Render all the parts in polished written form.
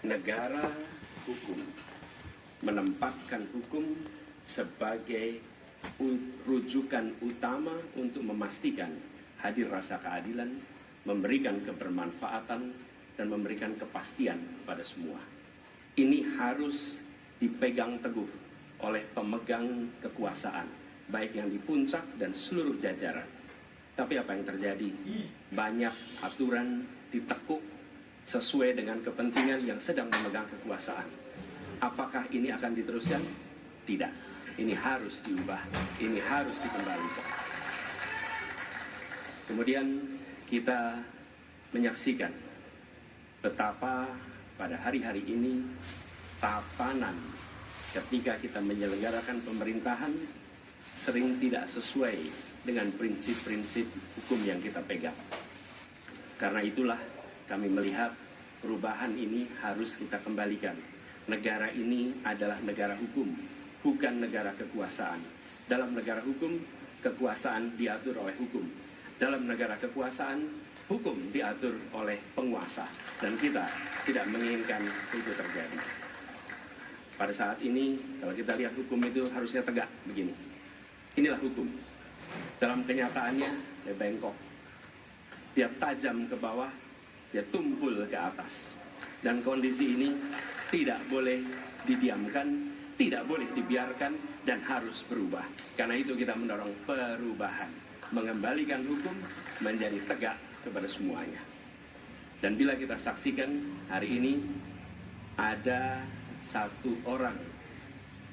negara hukum, menempatkan hukum sebagai rujukan utama untuk memastikan hadir rasa keadilan, memberikan kebermanfaatan, dan memberikan kepastian pada semua. Ini harus dipegang teguh oleh pemegang kekuasaan, baik yang di puncak dan seluruh jajaran. Tapi apa yang terjadi? Banyak aturan ditekuk sesuai dengan kepentingan yang sedang memegang kekuasaan. Apakah ini akan diteruskan? Tidak. Ini harus diubah. Ini harus dikembalikan. Kemudian kita menyaksikan betapa pada hari-hari ini tatanan ketika kita menyelenggarakan pemerintahan sering tidak sesuai dengan prinsip-prinsip hukum yang kita pegang. Karena itulah kami melihat perubahan ini harus kita kembalikan. Negara ini adalah negara hukum, bukan negara kekuasaan. Dalam negara hukum, kekuasaan diatur oleh hukum. Dalam negara kekuasaan, hukum diatur oleh penguasa. Dan kita tidak menginginkan itu terjadi. Pada saat ini, kalau kita lihat hukum itu harusnya tegak begini. Inilah hukum. Dalam kenyataannya, dia bengkok. Dia tajam ke bawah, dia tumpul ke atas. Dan kondisi ini tidak boleh didiamkan, tidak boleh dibiarkan, dan harus berubah. Karena itu kita mendorong perubahan. Mengembalikan hukum menjadi tegak kepada semuanya. Dan bila kita saksikan hari ini ada satu orang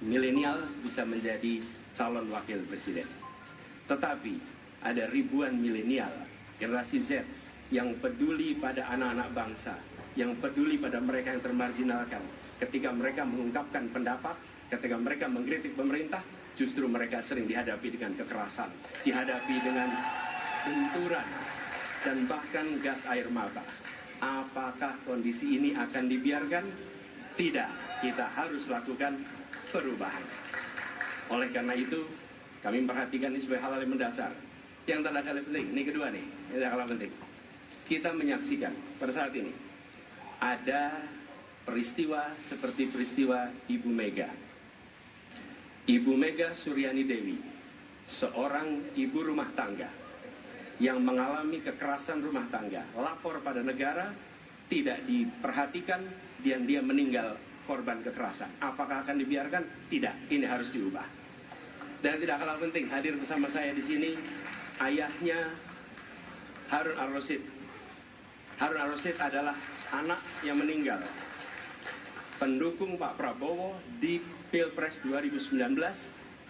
milenial bisa menjadi calon wakil presiden. Tetapi ada ribuan milenial, generasi Z yang peduli pada anak-anak bangsa, yang peduli pada mereka yang termarginalkan. Ketika mereka mengungkapkan pendapat, ketika mereka mengkritik pemerintah, justru mereka sering dihadapi dengan kekerasan, dihadapi dengan benturan, dan bahkan gas air mata. Apakah kondisi ini akan dibiarkan? Tidak, kita harus lakukan perubahan. Oleh karena itu, kami memperhatikan ini sebagai hal yang mendasar. Yang tak kalah penting, ini kedua nih, yang tak kalah penting. Kita menyaksikan pada saat ini, ada peristiwa seperti peristiwa Ibu Mega. Ibu Mega Suryani Dewi, seorang ibu rumah tangga yang mengalami kekerasan rumah tangga, lapor pada negara, tidak diperhatikan, dan dia meninggal korban kekerasan. Apakah akan dibiarkan? Tidak, ini harus diubah. Dan tidak kalah penting, hadir bersama saya di sini ayahnya Harun Ar-Rasyid. Harun Ar-Rasyid adalah anak yang meninggal, pendukung Pak Prabowo di Pilpres 2019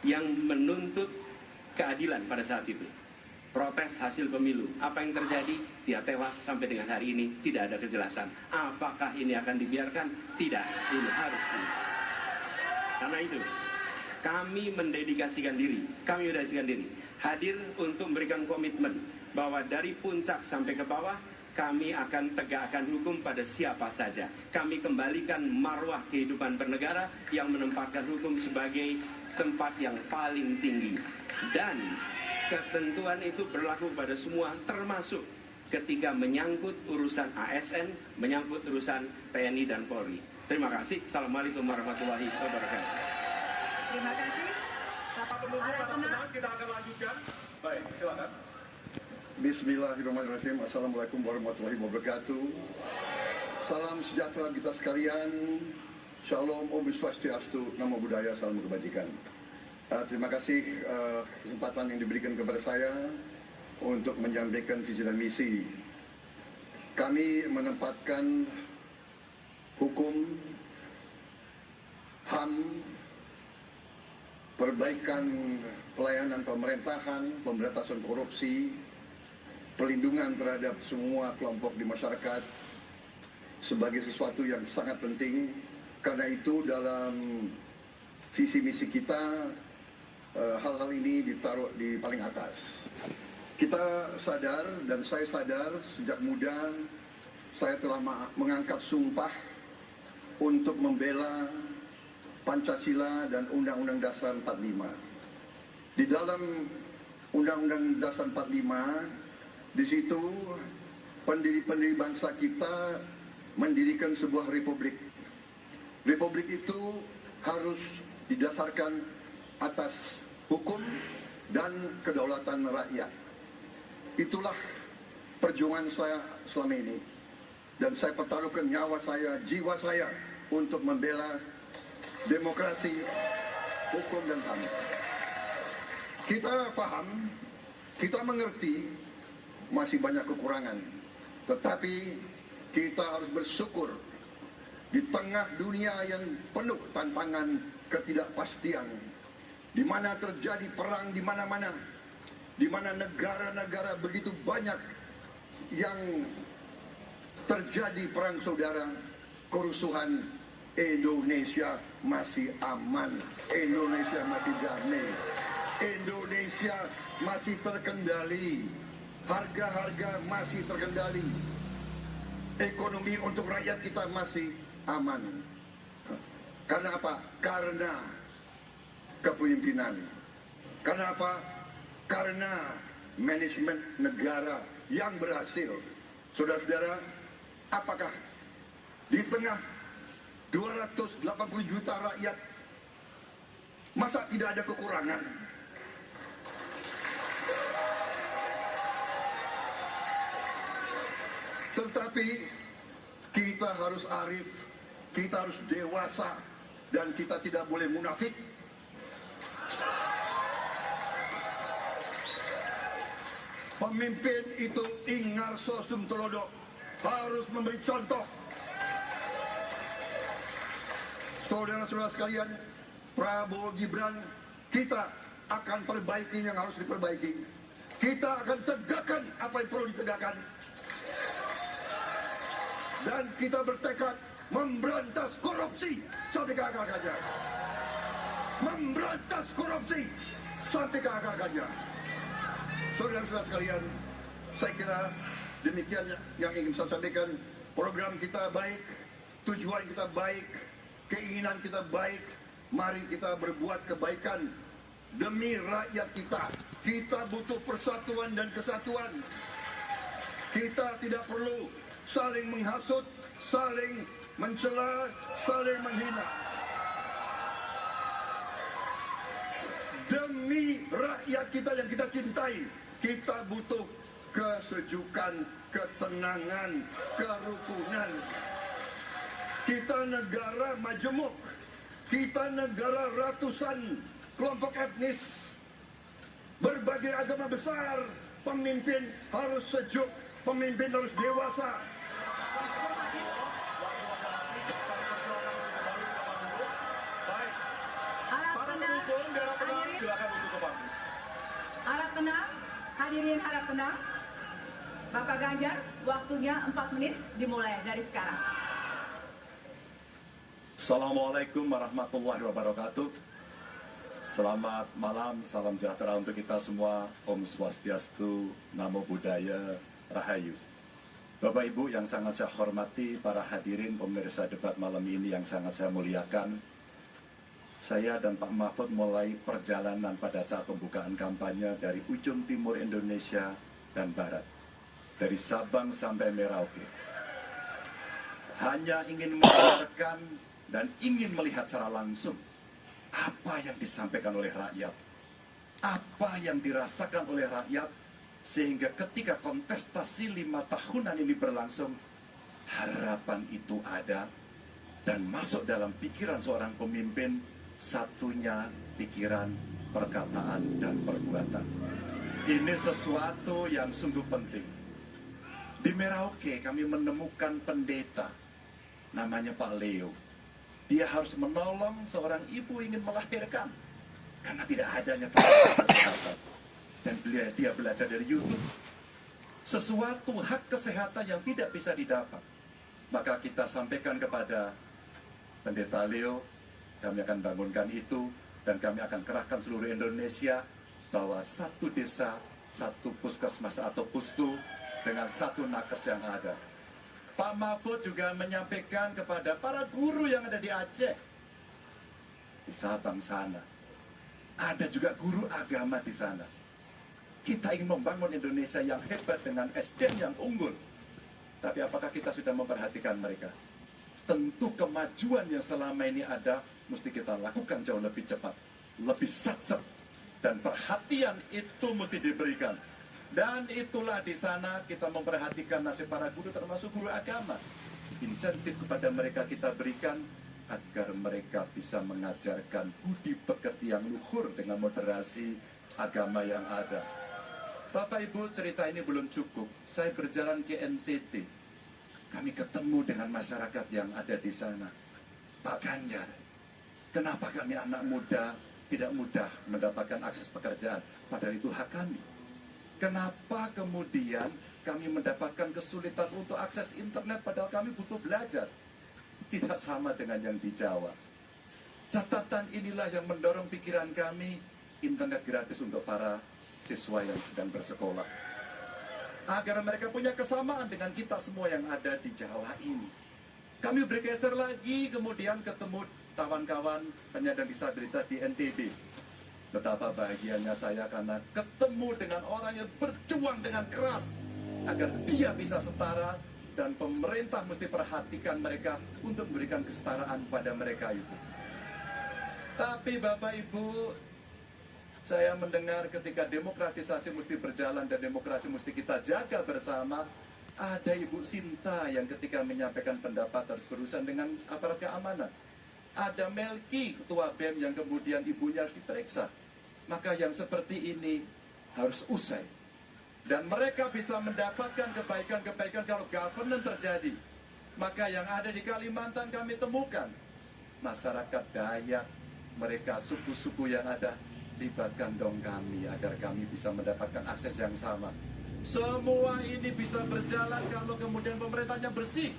yang menuntut keadilan pada saat itu. Protes hasil pemilu. Apa yang terjadi? Dia tewas sampai dengan hari ini tidak ada kejelasan. Apakah ini akan dibiarkan? Tidak. Ini harus dibiarkan. Karena itu kami mendedikasikan diri, hadir untuk memberikan komitmen bahwa dari puncak sampai ke bawah kami akan tegakkan hukum pada siapa saja. Kami kembalikan marwah kehidupan bernegara yang menempatkan hukum sebagai tempat yang paling tinggi. Dan ketentuan itu berlaku pada semua, termasuk ketika menyangkut urusan ASN, menyangkut urusan TNI dan Polri. Terima kasih. Assalamualaikum warahmatullahi wabarakatuh. Terima kasih. Bapak penunggu, teman-teman, kita akan lanjutkan. Baik, silakan. Bismillahirrahmanirrahim. Assalamualaikum warahmatullahi wabarakatuh. Salam sejahtera kita sekalian. Shalom, Om Swastiastu, Namo Buddhaya, salam kebajikan. Terima kasih kesempatan yang diberikan kepada saya untuk menyampaikan visi dan misi. Kami menempatkan hukum, HAM, perbaikan pelayanan pemerintahan, pemberantasan korupsi, perlindungan terhadap semua kelompok di masyarakat sebagai sesuatu yang sangat penting. Karena itu dalam visi misi kita hal-hal ini ditaruh di paling atas. Kita sadar dan saya sadar sejak muda saya telah mengangkat sumpah untuk membela Pancasila dan Undang-Undang Dasar 45. Di dalam Undang-Undang Dasar 45, di situ pendiri-pendiri bangsa kita mendirikan sebuah republik. Republik itu harus didasarkan atas hukum dan kedaulatan rakyat. Itulah perjuangan saya selama ini. Dan saya pertaruhkan nyawa saya, jiwa saya untuk membela demokrasi, hukum dan HAM. Kita paham, kita mengerti masih banyak kekurangan. Tetapi kita harus bersyukur di tengah dunia yang penuh tantangan ketidakpastian, di mana terjadi perang di mana-mana, di mana negara-negara begitu banyak yang terjadi perang saudara, kerusuhan, Indonesia masih aman, Indonesia masih damai, Indonesia masih terkendali, harga-harga masih terkendali, ekonomi untuk rakyat kita masih aman. Karena apa? Karena kepemimpinan. Karena apa? Karena manajemen negara yang berhasil. Saudara-saudara, apakah di tengah 280 juta rakyat masa tidak ada kekurangan? Tetapi kita harus arif, kita harus dewasa, dan kita tidak boleh munafik. Pemimpin itu ingar sosum telodo, harus memberi contoh. Saudara-saudara sekalian, Prabowo Gibran, kita akan perbaiki yang harus diperbaiki. Kita akan tegakkan apa yang perlu ditegakkan. Dan kita bertekad memberantas korupsi sampai ke akar-akarnya. Memberantas korupsi sampai ke akar-akarnya. Saudara-saudara sekalian, saya kira demikian yang ingin saya sampaikan. Program kita baik, tujuan kita baik, keinginan kita baik. Mari kita berbuat kebaikan demi rakyat kita. Kita butuh persatuan dan kesatuan. Kita tidak perlu saling menghasut, saling mencela, saling menghina. Demi rakyat kita yang kita cintai, kita butuh kesejukan, ketenangan, kerukunan. Kita negara majemuk, kita negara ratusan kelompok etnis, berbagai agama besar. Pemimpin harus sejuk, pemimpin harus dewasa. Harap tenang, hadirin harap tenang. Bapak Ganjar, waktunya 4 menit dimulai dari sekarang. Assalamualaikum warahmatullahi wabarakatuh. Selamat malam, salam sejahtera untuk kita semua. Om Swastiastu, Namo Buddhaya, Rahayu. Bapak Ibu yang sangat saya hormati, para hadirin pemirsa debat malam ini yang sangat saya muliakan. Saya dan Pak Mahfud mulai perjalanan pada saat pembukaan kampanye dari ujung timur Indonesia dan barat, dari Sabang sampai Merauke. Hanya ingin mendengarkan dan ingin melihat secara langsung apa yang disampaikan oleh rakyat, apa yang dirasakan oleh rakyat, sehingga ketika kontestasi 5 tahunan ini berlangsung, harapan itu ada dan masuk dalam pikiran seorang pemimpin. Satunya pikiran, perkataan, dan perbuatan. Ini sesuatu yang sungguh penting. Di Merauke kami menemukan pendeta, namanya Pak Leo. Dia harus menolong seorang ibu ingin melahirkan, karena tidak adanya fasilitas kesehatan. Dan dia belajar dari YouTube. Sesuatu hak kesehatan yang tidak bisa didapat. Maka kita sampaikan kepada Pendeta Leo, kami akan bangunkan itu, dan kami akan kerahkan seluruh Indonesia, bahwa satu desa, satu puskesmas atau pustu, dengan satu nakes yang ada. Pak Mahfud juga menyampaikan kepada para guru yang ada di Aceh, di Sabang sana. Ada juga guru agama di sana. Kita ingin membangun Indonesia yang hebat dengan SDM yang unggul. Tapi apakah kita sudah memperhatikan mereka? Tentu kemajuan yang selama ini ada mesti kita lakukan jauh lebih cepat, lebih satsat, dan perhatian itu mesti diberikan. Dan itulah di sana kita memperhatikan nasib para guru, termasuk guru agama. Insentif kepada mereka kita berikan agar mereka bisa mengajarkan budi pekerti yang luhur dengan moderasi agama yang ada. Bapak Ibu, cerita ini belum cukup. Saya berjalan ke NTT. Kami ketemu dengan masyarakat yang ada di sana. Pak Ganjar, kenapa kami anak muda tidak mudah mendapatkan akses pekerjaan? Padahal itu hak kami. Kenapa kemudian kami mendapatkan kesulitan untuk akses internet padahal kami butuh belajar? Tidak sama dengan yang di Jawa. Catatan inilah yang mendorong pikiran kami, internet gratis untuk para siswa yang sedang bersekolah. Agar mereka punya kesamaan dengan kita semua yang ada di Jawa ini. Kami bergeser lagi, kemudian ketemu kawan-kawan penyandang disabilitas di NTB. Betapa bahagianya saya karena ketemu dengan orang yang berjuang dengan keras agar dia bisa setara, dan pemerintah mesti perhatikan mereka untuk memberikan kesetaraan pada mereka itu. Tapi Bapak Ibu, saya mendengar ketika demokratisasi mesti berjalan dan demokrasi mesti kita jaga bersama, ada Ibu Sinta yang ketika menyampaikan pendapat harus berurusan dengan aparat keamanan. Ada Melki, ketua BEM, yang kemudian ibunya harus diperiksa. Maka yang seperti ini harus usai. Dan mereka bisa mendapatkan kebaikan-kebaikan kalau governance terjadi. Maka yang ada di Kalimantan kami temukan. Masyarakat Dayak, mereka suku-suku yang ada, libatkan dong kami agar kami bisa mendapatkan akses yang sama. Semua ini bisa berjalan kalau kemudian pemerintahnya bersih,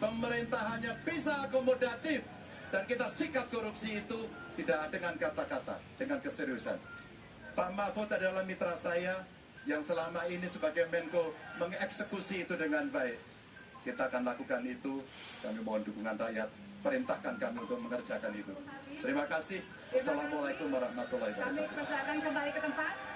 pemerintahannya bisa akomodatif, dan kita sikat korupsi itu tidak dengan kata-kata, dengan keseriusan. Pak Mahfud adalah mitra saya yang selama ini sebagai Menko mengeksekusi itu dengan baik. Kita akan lakukan itu, kami mohon dukungan rakyat, perintahkan kami untuk mengerjakan itu. Terima kasih. Assalamualaikum warahmatullahi Kami wabarakatuh. persilakan kembali ke tempat.